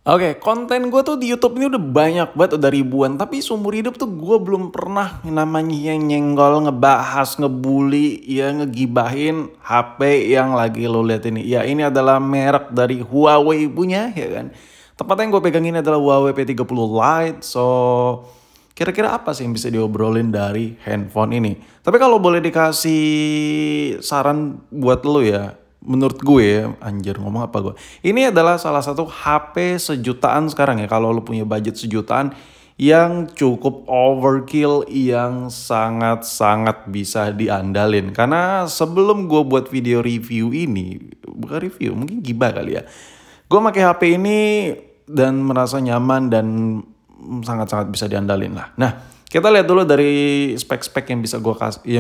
Oke, konten gue tuh di YouTube ini udah banyak banget, udah ribuan. Tapi seumur hidup tuh gue belum pernah namanya yang nyenggol, ngebahas, ngebully, ya ngegibahin HP yang lagi lo lihat ini. Ya ini adalah merek dari Huawei punya, ya kan. Tepatnya yang gue pegang ini adalah Huawei P30 Lite. So, kira-kira apa sih yang bisa diobrolin dari handphone ini? Tapi kalau boleh dikasih saran buat lo ya, menurut gue ya, anjir ngomong apa gue. Ini adalah salah satu HP sejutaan sekarang ya. Kalau lo punya budget sejutaan yang cukup overkill, yang sangat-sangat bisa diandalin. Karena sebelum gue buat video review ini, bukan review, mungkin gibah kali ya. Gue pakai HP ini dan merasa nyaman dan sangat-sangat bisa diandalin lah. Nah, kita lihat dulu dari spek-spek yang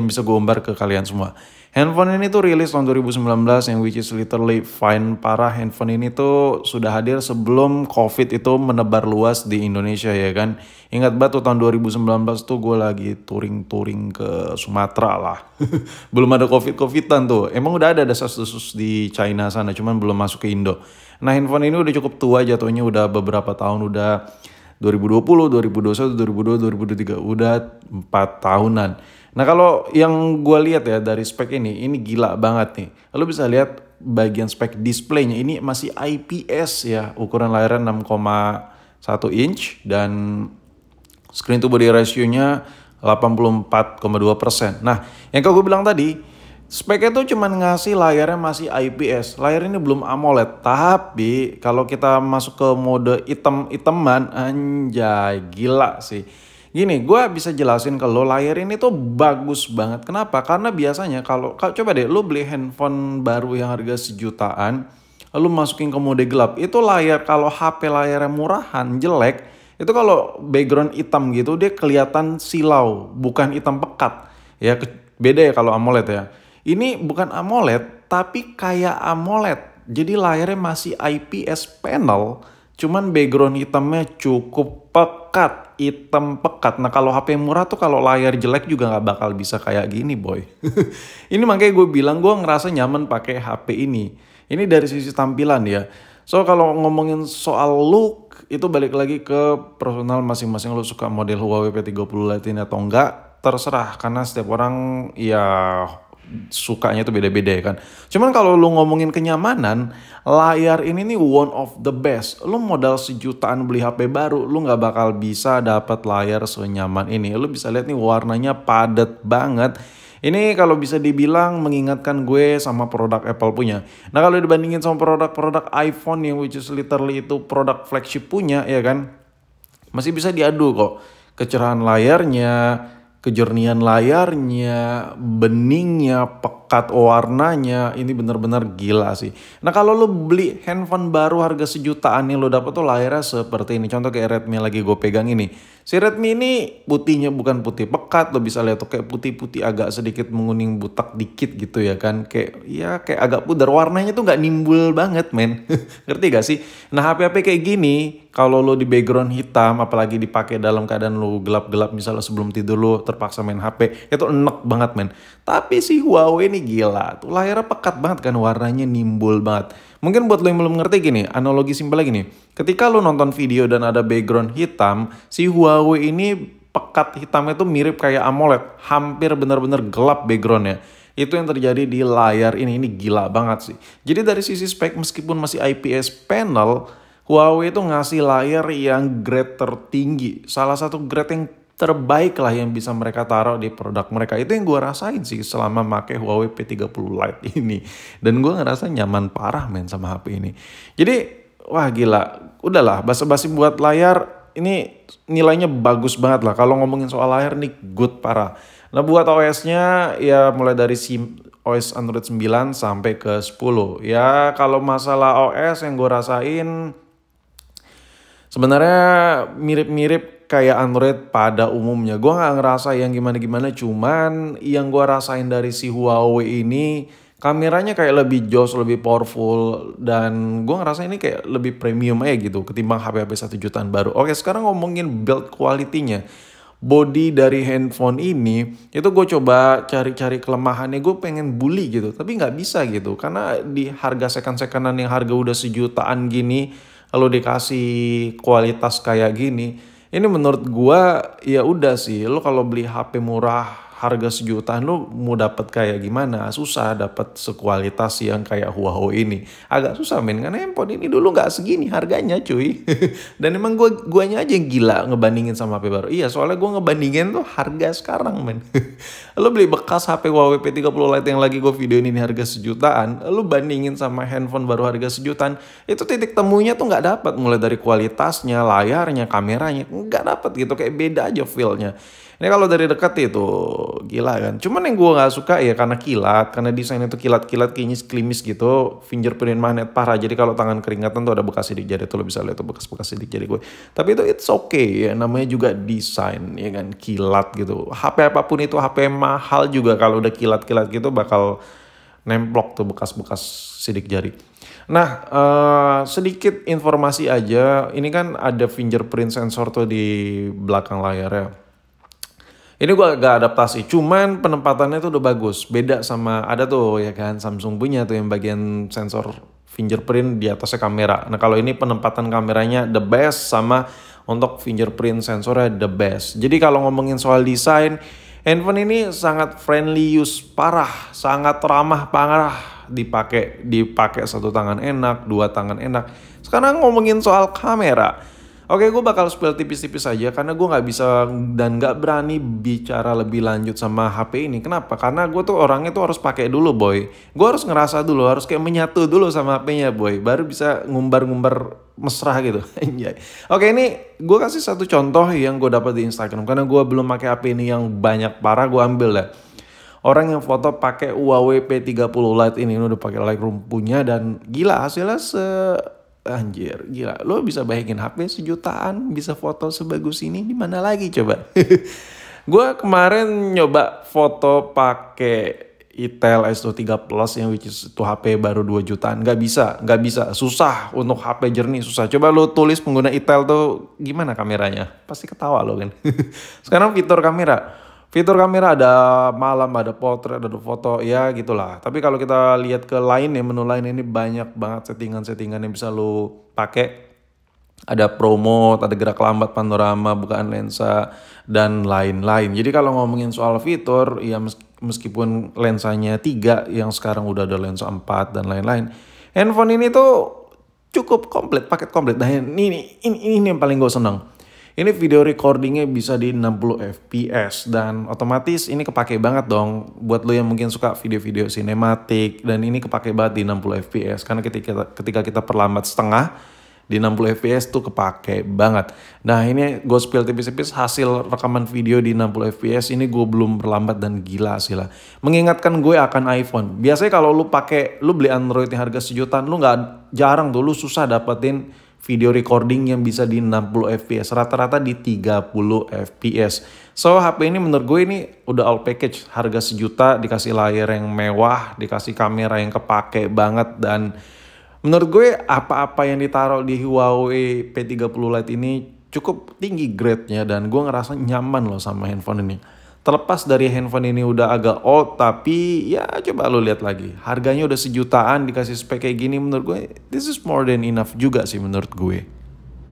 bisa gue umbar ke kalian semua. Handphone ini tuh rilis tahun 2019 yang which is literally fine parah. Handphone ini tuh sudah hadir sebelum COVID itu menebar luas di Indonesia ya kan. Ingat banget tuh tahun 2019 tuh gue lagi touring-touring ke Sumatera lah. Belum ada COVID-COVIDan tuh. Emang udah ada desas-desus di China sana cuman belum masuk ke Indo. Nah handphone ini udah cukup tua jatuhnya, udah beberapa tahun, udah 2020, 2021, 2022, 2023, udah 4 tahunan. Nah kalau yang gue lihat ya dari spek ini gila banget nih. Lo bisa lihat bagian spek displaynya ini masih IPS ya, ukuran layarnya 6,1 inch dan screen to body ratio-nya 84,2%. Nah yang kalau gue bilang tadi, speknya tuh cuman ngasih layarnya masih IPS. Layar ini belum AMOLED. Tapi kalau kita masuk ke mode hitam-hitaman, anjay gila sih. Gini, gue bisa jelasin ke lo layar ini tuh bagus banget. Kenapa? Karena biasanya kalau coba deh lo beli handphone baru yang harga sejutaan, lo masukin ke mode gelap. Itu layar kalau HP layarnya murahan, jelek, itu kalau background hitam gitu dia kelihatan silau, bukan hitam pekat. Ya beda ya kalau AMOLED ya. Ini bukan AMOLED, tapi kayak AMOLED. Jadi layarnya masih IPS panel, cuman background hitamnya cukup pekat, hitam pekat. Nah kalau HP murah tuh kalau layar jelek juga nggak bakal bisa kayak gini boy. Ini makanya gue bilang gue ngerasa nyaman pakai HP ini. Ini dari sisi tampilan ya. So kalau ngomongin soal look, itu balik lagi ke personal masing-masing. Lo suka model Huawei P30 Lite ini atau enggak, terserah. Karena setiap orang ya sukanya itu beda-beda ya kan. Cuman kalau lu ngomongin kenyamanan, layar ini nih one of the best. Lu modal sejutaan beli HP baru, lu nggak bakal bisa dapat layar senyaman ini. Lu bisa lihat nih warnanya padat banget. Ini kalau bisa dibilang mengingatkan gue sama produk Apple punya. Nah kalau dibandingin sama produk-produk iPhone yang which is literally itu produk flagship punya ya kan, masih bisa diadu kok. Kecerahan layarnya, kejernihan layarnya, beningnya, pekat warnanya, ini bener-bener gila sih. Nah kalau lo beli handphone baru harga sejutaan nih, lo dapet tuh layarnya seperti ini. Contoh kayak Redmi lagi gue pegang ini. Si Redmi ini putihnya bukan putih pekat, lo bisa lihat tuh kayak putih-putih agak sedikit menguning butak dikit gitu ya kan. Kayak agak pudar, warnanya tuh nggak nimbul banget men. Ngerti gak sih? Nah HP-HP kayak gini, kalau lo di background hitam, apalagi dipakai dalam keadaan lo gelap-gelap, misalnya sebelum tidur lo terpaksa main HP, itu enek banget men. Tapi si Huawei ini gila, tuh layarnya pekat banget kan, warnanya nimbul banget. Mungkin buat lo yang belum ngerti gini, analogi simpel lagi nih. Ketika lo nonton video dan ada background hitam, si Huawei ini pekat hitamnya tuh mirip kayak AMOLED, hampir bener-bener gelap backgroundnya. Itu yang terjadi di layar ini gila banget sih. Jadi dari sisi spek meskipun masih IPS panel, Huawei itu ngasih layar yang grade tertinggi. Salah satu grade yang terbaik lah yang bisa mereka taruh di produk mereka. Itu yang gue rasain sih selama pakai Huawei P30 Lite ini. Dan gue ngerasa nyaman parah men sama HP ini. Jadi wah gila. Udahlah basa-basi buat layar ini nilainya bagus banget lah. Kalau ngomongin soal layar nih good parah. Nah buat OS-nya ya mulai dari OS Android 9 sampai ke 10. Ya kalau masalah OS yang gue rasain sebenarnya mirip-mirip kayak Android pada umumnya. Gue nggak ngerasa yang gimana-gimana, cuman yang gue rasain dari si Huawei ini kameranya kayak lebih jos, lebih powerful, dan gue ngerasa ini kayak lebih premium aja gitu ketimbang HP-HP 1 jutaan baru. Oke sekarang ngomongin build quality-nya. Body dari handphone ini itu gue coba cari-cari kelemahannya, gue pengen bully gitu tapi nggak bisa gitu karena di harga second-secondan yang harga udah sejutaan gini, lo dikasih kualitas kayak gini, ini menurut gua ya udah sih, lo kalau beli HP murah harga sejutaan lu mau dapat kayak gimana? Susah dapat sekualitas yang kayak Huawei ini. Agak susah men, karena handphone ini dulu nggak segini harganya cuy. Dan emang guanya aja yang gila ngebandingin sama HP baru. Iya, soalnya gua ngebandingin tuh harga sekarang men. Lu beli bekas HP Huawei P30 Lite yang lagi gue video ini harga sejutaan, lu bandingin sama handphone baru harga sejutaan, itu titik temunya tuh nggak dapat, mulai dari kualitasnya, layarnya, kameranya, nggak dapat gitu, kayak beda aja feel-nya. Ini kalau dari dekat itu gila kan. Cuman yang gue nggak suka ya karena kilat, karena desain itu kilat-kilat klimis gitu, fingerprint magnet parah. Jadi kalau tangan keringatan tuh ada bekas sidik jari, tuh lo bisa lihat tuh bekas-bekas sidik jari gue. Tapi itu it's okay ya, namanya juga desain ya kan, kilat gitu. HP apapun itu, HP mahal juga kalau udah kilat-kilat gitu bakal nemplok tuh bekas-bekas sidik jari. Nah, sedikit informasi aja, ini kan ada fingerprint sensor tuh di belakang layarnya. Ini gua agak adaptasi, cuman penempatannya tuh udah bagus. Beda sama ada tuh ya kan Samsung punya tuh yang bagian sensor fingerprint di atasnya kamera. Nah kalau ini penempatan kameranya the best, sama untuk fingerprint sensornya the best. Jadi kalau ngomongin soal desain, handphone ini sangat friendly use parah, sangat ramah parah, dipakai satu tangan enak, dua tangan enak. Sekarang ngomongin soal kamera. Oke, gue bakal spill tipis-tipis aja karena gue nggak bisa dan nggak berani bicara lebih lanjut sama HP ini. Kenapa? Karena gue tuh orangnya tuh harus pakai dulu boy. Gue harus ngerasa dulu, harus kayak menyatu dulu sama HP-nya boy. Baru bisa ngumbar-ngumbar mesra gitu. Oke, ini gue kasih satu contoh yang gue dapat di Instagram. Karena gue belum pakai HP ini yang banyak parah, gue ambil lah. Orang yang foto pakai Huawei P30 Lite ini udah pakai Lightroom punya dan gila hasilnya anjir, gila. Lo bisa bayangin HP sejutaan bisa foto sebagus ini di mana lagi coba? Gue kemarin nyoba foto pakai Itel S23 Plus yang which is itu HP baru 2 jutaan. Nggak bisa. Susah untuk HP jernih, susah. Coba lo tulis pengguna Itel tuh gimana kameranya? Pasti ketawa lo kan. Sekarang fitur kamera. Fitur kamera ada malam, ada potret, ada foto, ya gitulah. Tapi kalau kita lihat ke lain ya, menu lain ini banyak banget settingan-settingan yang bisa lo pakai. Ada pro mode, ada gerak lambat, panorama, bukaan lensa, dan lain-lain. Jadi kalau ngomongin soal fitur, ya meskipun lensanya 3, yang sekarang udah ada lensa 4 dan lain-lain. Handphone ini tuh cukup komplit, paket komplit. Nah ini yang paling gue senang. Ini video recordingnya bisa di 60 fps dan otomatis ini kepake banget dong buat lo yang mungkin suka video-video sinematik, dan ini kepake banget di 60 fps karena ketika kita perlambat setengah di 60 fps tuh kepake banget. Nah ini gue spill tipis-tipis hasil rekaman video di 60 fps ini gue belum berlambat dan gila hasilnya. Mengingatkan gue akan iPhone. Biasanya kalau lu beli Android yang harga sejutaan, lu jarang tuh, lu susah dapetin video recording yang bisa di 60 fps, rata-rata di 30 fps. So HP ini menurut gue ini udah all package, harga sejuta, dikasih layar yang mewah, dikasih kamera yang kepake banget, dan menurut gue apa-apa yang ditaruh di Huawei P30 Lite ini cukup tinggi grade-nya, dan gue ngerasa nyaman loh sama handphone ini. Terlepas dari handphone ini udah agak old, tapi ya coba lo lihat lagi. Harganya udah sejutaan, dikasih spek kayak gini, menurut gue this is more than enough juga sih menurut gue.